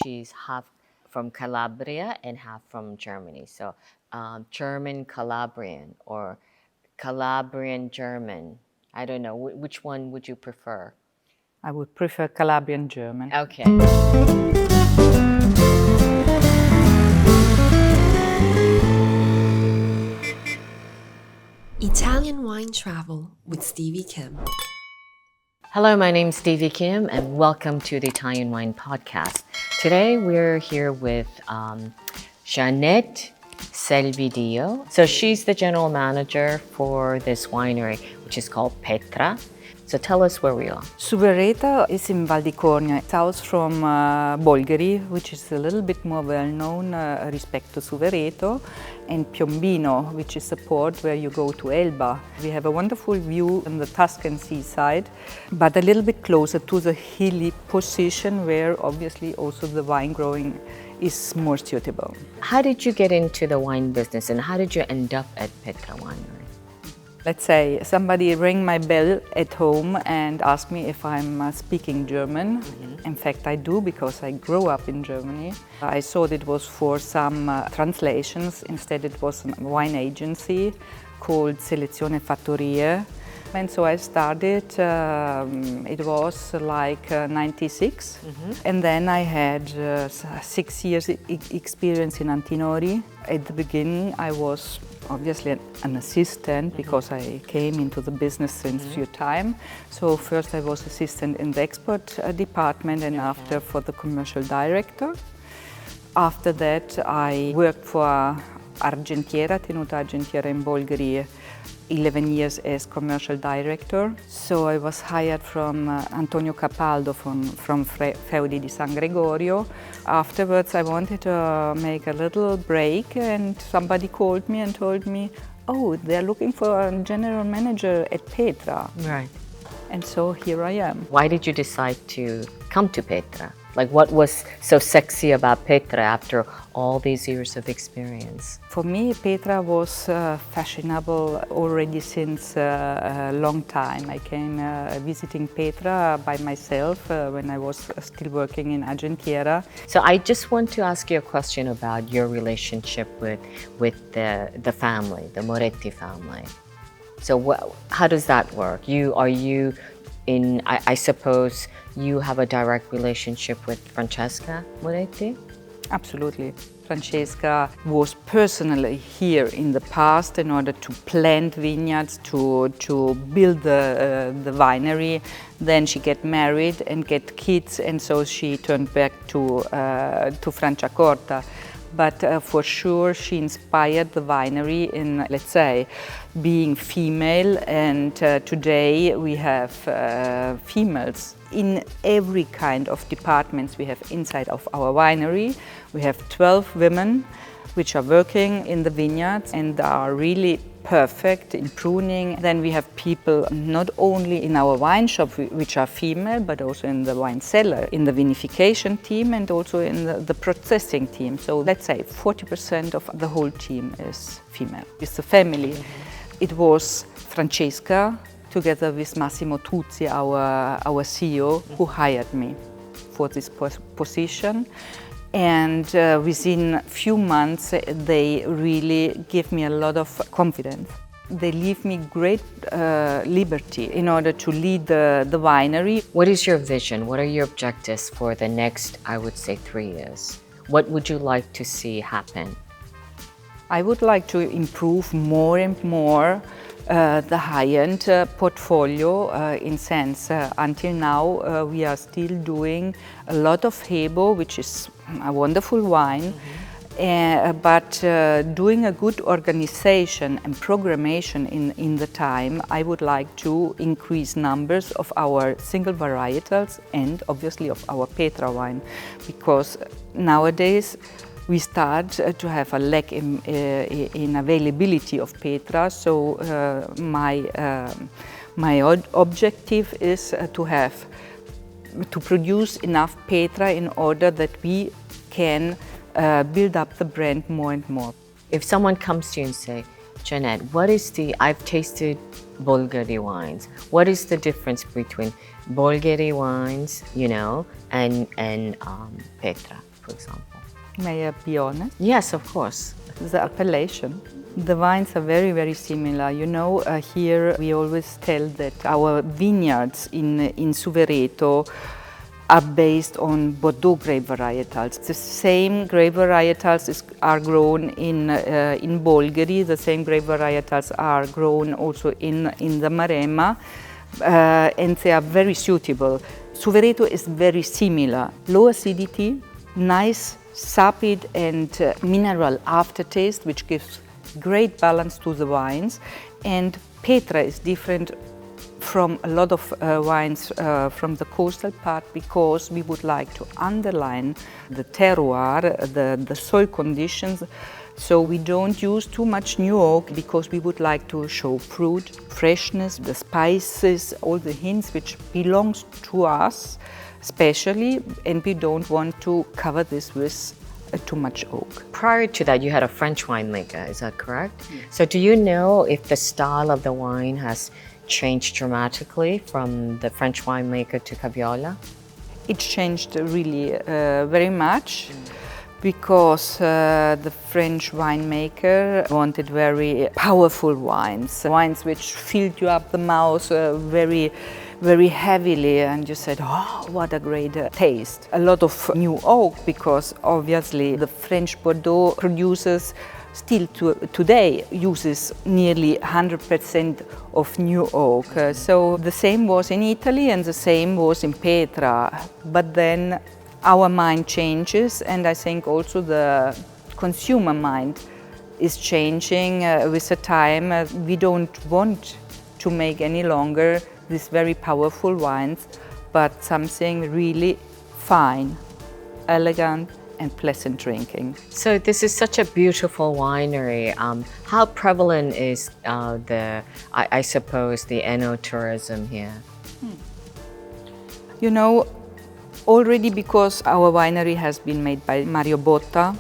She's half from Calabria and half from Germany. So German Calabrian or Calabrian German. I don't know. Which one would you prefer? I would prefer Calabrian German. Okay. Italian Wine Travel with Stevie Kim. Hello, my name's Stevie Kim, and welcome to the Italian Wine Podcast. Today, we're here with Jeanette Servidio. So she's the general manager for this winery, which is called Petra. So tell us where we are. Suvereto is in Val di Cornia, south from Bolgheri, which is a little bit more well-known respect to Suvereto, and Piombino, which is a port where you go to Elba. We have a wonderful view on the Tuscan seaside, but a little bit closer to the hilly position where obviously also the wine growing is more suitable. How did you get into the wine business and how did you end up at Petra Winery? Let's say somebody rang my bell at home and asked me if I'm speaking German. In fact, I do because I grew up in Germany. I thought it was for some translations. Instead, it was a wine agency called Selezione Fattorie. And so I started, it was like 96. And then I had 6 years experience in Antinori. At the beginning, I was obviously an assistant because I came into the business since few time. So first I was assistant in the export department and after for the commercial director. After that I worked for Argentiera, Tenuta Argentiera in Bolgheri, 11 years as commercial director. So I was hired from Antonio Capaldo from Feudi di San Gregorio. Afterwards I wanted to make a little break and somebody called me and told me, oh, they're looking for a general manager at Petra. Right. And so here I am. Why did you decide to come to Petra? Like what was so sexy about Petra after all these years of experience? For me, Petra was fashionable already since a long time. I came visiting Petra by myself when I was still working in Argentiera. So I just want to ask you a question about your relationship with the family, the Moretti family. So how does that work? I suppose you have a direct relationship with Francesca Moretti? Absolutely. Francesca was personally here in the past in order to plant vineyards, to build the winery. Then she get married and get kids, and so she turned back to Franciacorta. But for sure, she inspired the winery in, let's say, being female. And today we have females in every kind of departments we have inside of our winery. We have 12 women which are working in the vineyards and are really perfect in pruning. Then we have people not only in our wine shop which are female, but also in the wine cellar, in the vinification team and also in the processing team. So let's say 40% of the whole team is female. It's a family. It was Francesca together with Massimo Tuzzi, our CEO, who hired me for this position. And within a few months, they really give me a lot of confidence. They leave me great liberty in order to lead the winery. What is your vision? What are your objectives for the next, I would say, 3 years? What would you like to see happen? I would like to improve more and more the high-end portfolio in sense. Until now, we are still doing a lot of Hebo, which is a wonderful wine, but doing a good organization and programmation in the time, I would like to increase numbers of our single varietals and obviously of our Petra wine, because nowadays we start to have a lack in availability of Petra. So my objective is to produce enough Petra in order that we can build up the brand more and more. If someone comes to you and say, Jeanette, I've tasted Bolgheri wines. What is the difference between Bolgheri wines, and Petra? for example? May I be honest? Yes, of course. The appellation. The wines are very, very similar. You know, here we always tell that our vineyards in Suvereto are based on Bordeaux grape varietals. The same grape varietals are grown in Bolgheri. The same grape varietals are grown also in the Maremma, and they are very suitable. Suvereto is very similar. Low acidity, nice sapid and mineral aftertaste, which gives great balance to the wines. And Petra is different from a lot of wines from the coastal part, because we would like to underline the terroir, the soil conditions. So we don't use too much new oak, because we would like to show fruit, freshness, the spices, all the hints which belongs to us especially, and we don't want to cover this with too much oak. Prior to that, you had a French winemaker, is that correct? Yes. So do you know if the style of the wine has changed dramatically from the French winemaker to Caviola? It changed really very much, because the French winemaker wanted very powerful wines, wines which filled you up the mouth very heavily, and you said, oh, what a great taste. A lot of new oak, because obviously the French Bordeaux producers still today uses nearly 100% of new oak. So the same was in Italy and the same was in Petra. But then our mind changes, and I think also the consumer mind is changing with the time. We don't want to make any longer these very powerful wines, but something really fine, elegant, and pleasant drinking. So this is such a beautiful winery. How prevalent is I suppose, the eno-tourism here? You know, already because our winery has been made by Mario Botta,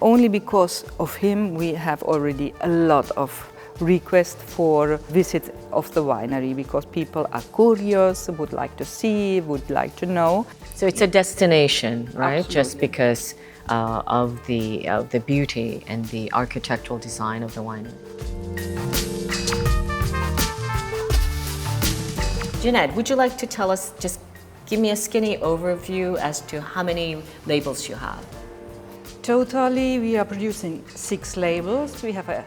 only because of him we have already a lot of requests for visit of the winery, because people are curious, would like to see, would like to know. So it's a destination, right? Absolutely. Just because of the beauty and the architectural design of the winery. Jeanette, would you like to tell us, just give me a skinny overview as to how many labels you have? Totally, we are producing 6 labels. We have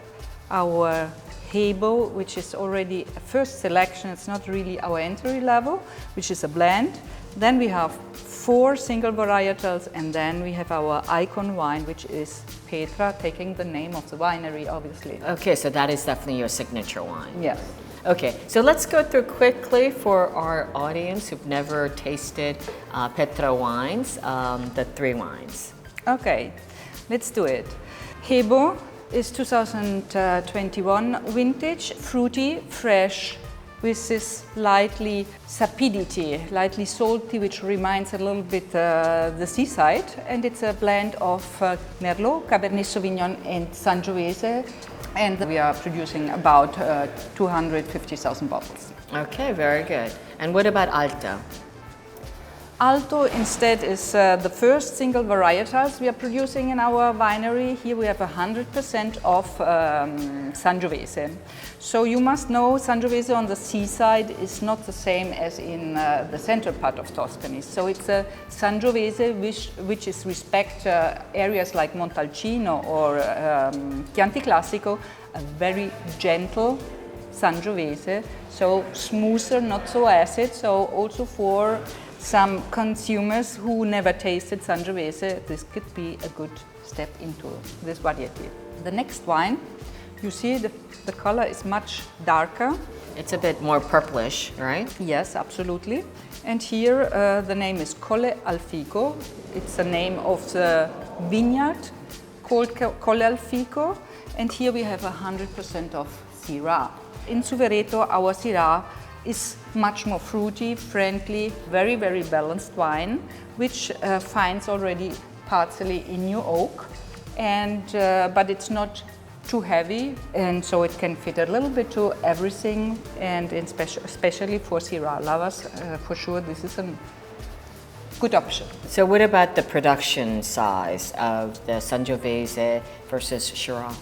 our Hebo, which is already a first selection. It's not really our entry level, which is a blend. Then we have 4 single varietals, and then we have our icon wine, which is Petra, taking the name of the winery, obviously. Okay, so that is definitely your signature wine. Yes. Okay, so let's go through quickly for our audience who've never tasted Petra wines, the 3 wines. Okay, let's do it. Hebo is 2021 vintage, fruity, fresh, with this lightly sapidity, lightly salty, which reminds a little bit the seaside. And it's a blend of Merlot, Cabernet Sauvignon and Sangiovese. And we are producing about 250,000 bottles. Okay, very good. And what about Alto? Alto instead is the first single varietals we are producing in our winery. Here we have 100% of Sangiovese. So you must know Sangiovese on the seaside is not the same as in the central part of Tuscany. So it's a Sangiovese which is respect areas like Montalcino or Chianti Classico, a very gentle Sangiovese, so smoother, not so acid. So also for some consumers who never tasted Sangiovese, this could be a good step into this variety. The next wine, you see the color is much darker. It's a bit more purplish, right? Yes, absolutely. And here the name is Colle al Fico. It's the name of the vineyard called Colle al Fico. And here we have 100% of Syrah. In Suvereto, our Syrah is much more fruity, friendly, very, very balanced wine, which finds already partially in new oak, and but it's not too heavy, and so it can fit a little bit to everything, and especially for Syrah lovers, for sure this is a good option. So what about the production size of the Sangiovese versus Shiraz?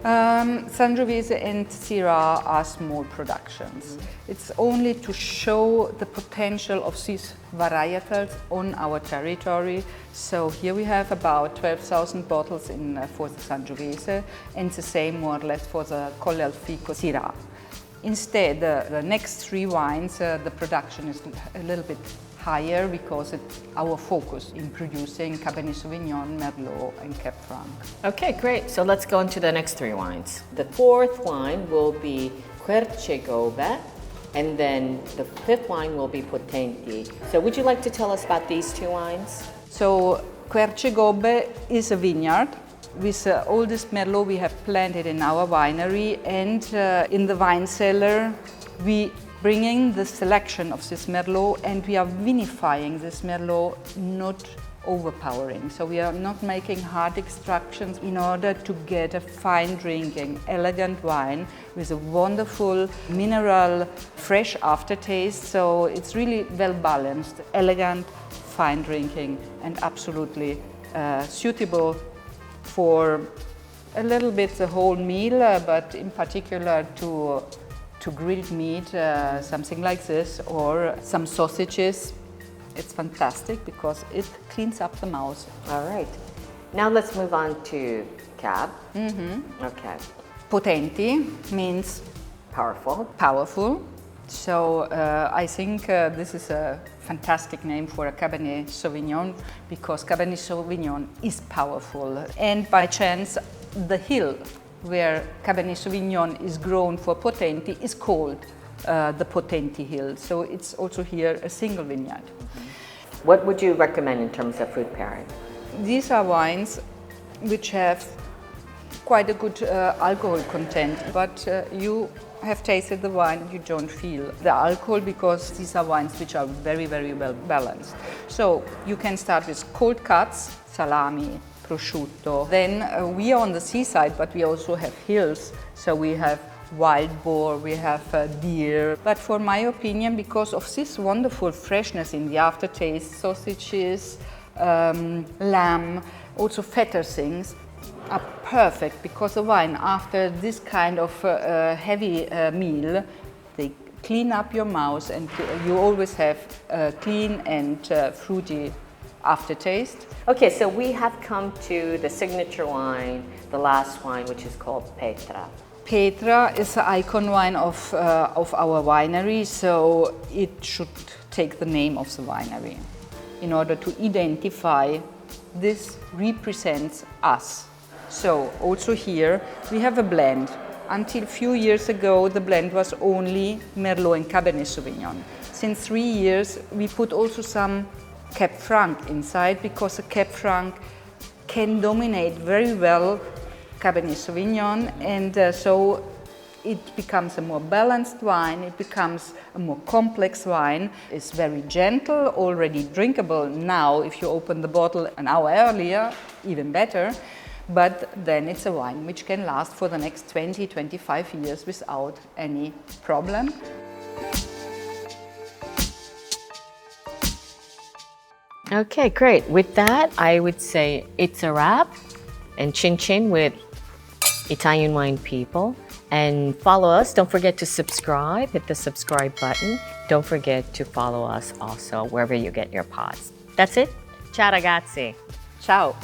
Sangiovese and Syrah are small productions. It's only to show the potential of these varietals on our territory. So here we have about 12,000 bottles for the Sangiovese, and the same more or less for the Colle al Fico Syrah. Instead, the next three wines, the production is a little bit higher because it's our focus in producing Cabernet Sauvignon, Merlot and Cab Franc. Okay, great. So let's go into the next three wines. The fourth wine will be Quercegobe, and then the fifth wine will be Potenti. So would you like to tell us about these two wines? So Quercegobe is a vineyard with all this Merlot we have planted in our winery, and in the wine cellar we bringing the selection of this Merlot, and we are vinifying this Merlot, not overpowering. So we are not making hard extractions in order to get a fine drinking, elegant wine with a wonderful mineral, fresh aftertaste. So it's really well balanced, elegant, fine drinking, and absolutely suitable for a little bit the whole meal, but in particular to grilled meat, something like this, or some sausages. It's fantastic because it cleans up the mouth. All right. Now let's move on to Cab. Okay. Potenti means Powerful. powerful. So I think this is a fantastic name for a Cabernet Sauvignon because Cabernet Sauvignon is powerful. And by chance, the hill where Cabernet Sauvignon is grown for Potenti is called the Potenti Hill. So it's also here a single vineyard. What would you recommend in terms of food pairing? These are wines which have quite a good alcohol content, but you have tasted the wine, you don't feel the alcohol because these are wines which are very, very well balanced. So you can start with cold cuts, salami, prosciutto. Then we are on the seaside, but we also have hills. So we have wild boar, we have deer. But for my opinion, because of this wonderful freshness in the aftertaste, sausages, lamb, also fatter things are perfect because the wine after this kind of heavy meal, they clean up your mouth and you always have a clean and fruity aftertaste. Okay, so we have come to the signature wine, the last wine, which is called Petra. Petra is the icon wine of our winery, so it should take the name of the winery in order to identify this represents us. So also here we have a blend. Until a few years ago, the blend was only Merlot and Cabernet Sauvignon. Since 3 years, we put also some Cab Franc inside because the Cab Franc can dominate very well Cabernet Sauvignon, and so it becomes a more balanced wine, it becomes a more complex wine. It's very gentle, already drinkable now. If you open the bottle an hour earlier, even better. But then it's a wine which can last for the next 20-25 years without any problem. Okay, great. With that, I would say it's a wrap, and chin chin with Italian wine people. And follow us. Don't forget to subscribe. Hit the subscribe button. Don't forget to follow us also wherever you get your pods. That's it. Ciao ragazzi. Ciao.